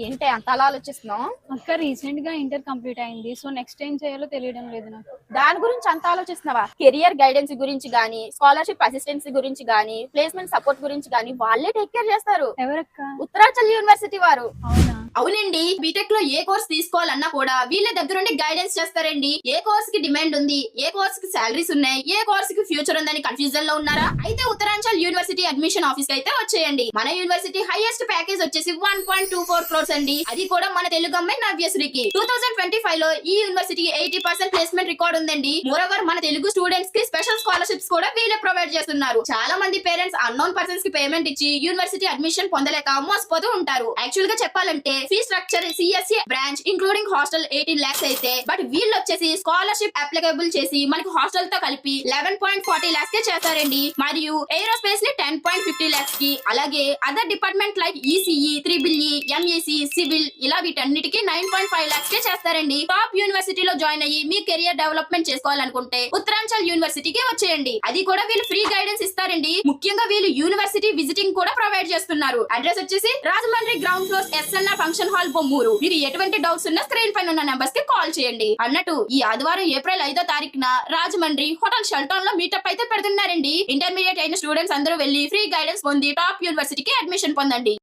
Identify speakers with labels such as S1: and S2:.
S1: ఏంటి అంత అలా ఆలోచిస్తున్నావు?
S2: అక్క రీసెంట్ గా ఇంటర్ కంప్లీట్ అయింది. సో నెక్స్ట్ ఏం చేయాలో తెలియడం లేదు నాకు.
S1: దాని గురించి అంత ఆలోచిస్తున్నావా? కెరియర్ గైడెన్స్ గురించి గానీ, స్కాలర్షిప్ అసిస్టెన్సీ గురించి గానీ, ప్లేస్మెంట్ సపోర్ట్ గురించి గానీ వాళ్ళే టేక్ కేర్ చేస్తారు.
S2: ఎవరక్క?
S1: ఉత్తరాంచల్ యూనివర్సిటీ వారు.
S2: అవునా?
S1: అవునండి. బీటెక్ లో ఏ కోర్స్ తీసుకోవాలన్నా కూడా వీళ్ళ దగ్గరుండి గైడెన్స్ చేస్తారండి. ఏ కోర్స్ కి డిమాండ్ ఉంది, ఏ కోర్స్ కి సాలరీస్ ఉన్నాయి, ఏ కోర్స్ కి ఫ్యూచర్ ఉందని కన్ఫ్యూజన్ లో ఉన్నారా? అయితే ఉత్తరాంచల్ యూనివర్సిటీ అడ్మిషన్ ఆఫీస్ కి అయితే వచ్చేయండి. మన యూనివర్సిటీ హైయెస్ట్ ప్యాకేజ్ వచ్చేసి 1.24 crores అండి. అది కూడా మన తెలుగు అమ్మాయి నవ్యశ్రీకి 2025 లో ఈ యూనివర్సిటీ 80% ప్లేస్మెంట్ రికార్డ్ ఉందండి. మోరోవర్ మన తెలుగు స్టూడెంట్స్ కి స్పెషల్ స్కాలర్షిప్స్ కూడా వీళ్ళే ప్రొవైడ్ చేస్తున్నారు. చాలా మంది పేరెంట్స్ అన్నోన్ పర్సన్స్ కి పేమెంట్ ఇచ్చి యూనివర్సిటీ అడ్మిషన్ పొందలేక మోసపోతూ ఉంటారు. యాక్చువల్ గా చెప్పాలంటే fee structure CSC branch including hostel 18 lakhs అయితే, బట్ వీళ్ళు వచ్చేసి స్కాలర్షిప్ అప్లికబుల్ చేసి మనకి హాస్టల్ తో కలిపి 11.40 lakhs కే చేస్తారండి. మరియు ఏరోస్పేస్ ని 10.50 lakhs కి, అలాగే other department like ECE, త్రిబుల్ఈ, MEC, civil ఇలా వీటన్నిటికీ 9.5 lakhs కే చేస్తారండి. టాప్ యూనివర్సిటీలో జాయిన్ అయ్యి మీ కెరియర్ డెవలప్మెంట్ చేసుకోవాలనుకుంటే ఉత్తరాంచల్ యూనివర్సిటీకి వచ్చేయండి. అది కూడా వీళ్ళు ఫ్రీ గైడెన్స్ ఇస్తారండి. ముఖ్యంగా వీళ్ళు యూనివర్సిటీ విజిటింగ్ కూడా ప్రొవైడ్ చేస్తున్నారు. అడ్రస్ వచ్చేసి Rajahmundry ground floor SNR function hall Bommuru. మీకు ఎటువంటి డౌట్స్ ఉన్నా స్క్రీన్ పైన ఉన్న నెంబర్స్ కి కాల్ చేయండి. అన్నట్టు ఈ ఆదివారం ఏప్రిల్ 5వ తారీఖున రాజమండ్రి హోటల్ షెల్టన్ లో మీటప్ అయితే పెడుతున్నారండి. ఇంటర్మీడియట్ అయిన స్టూడెంట్స్ అందరూ వెళ్లి ఫ్రీ గైడెన్స్ పొంది టాప్ యూనివర్సిటీకి అడ్మిషన్ పొందండి.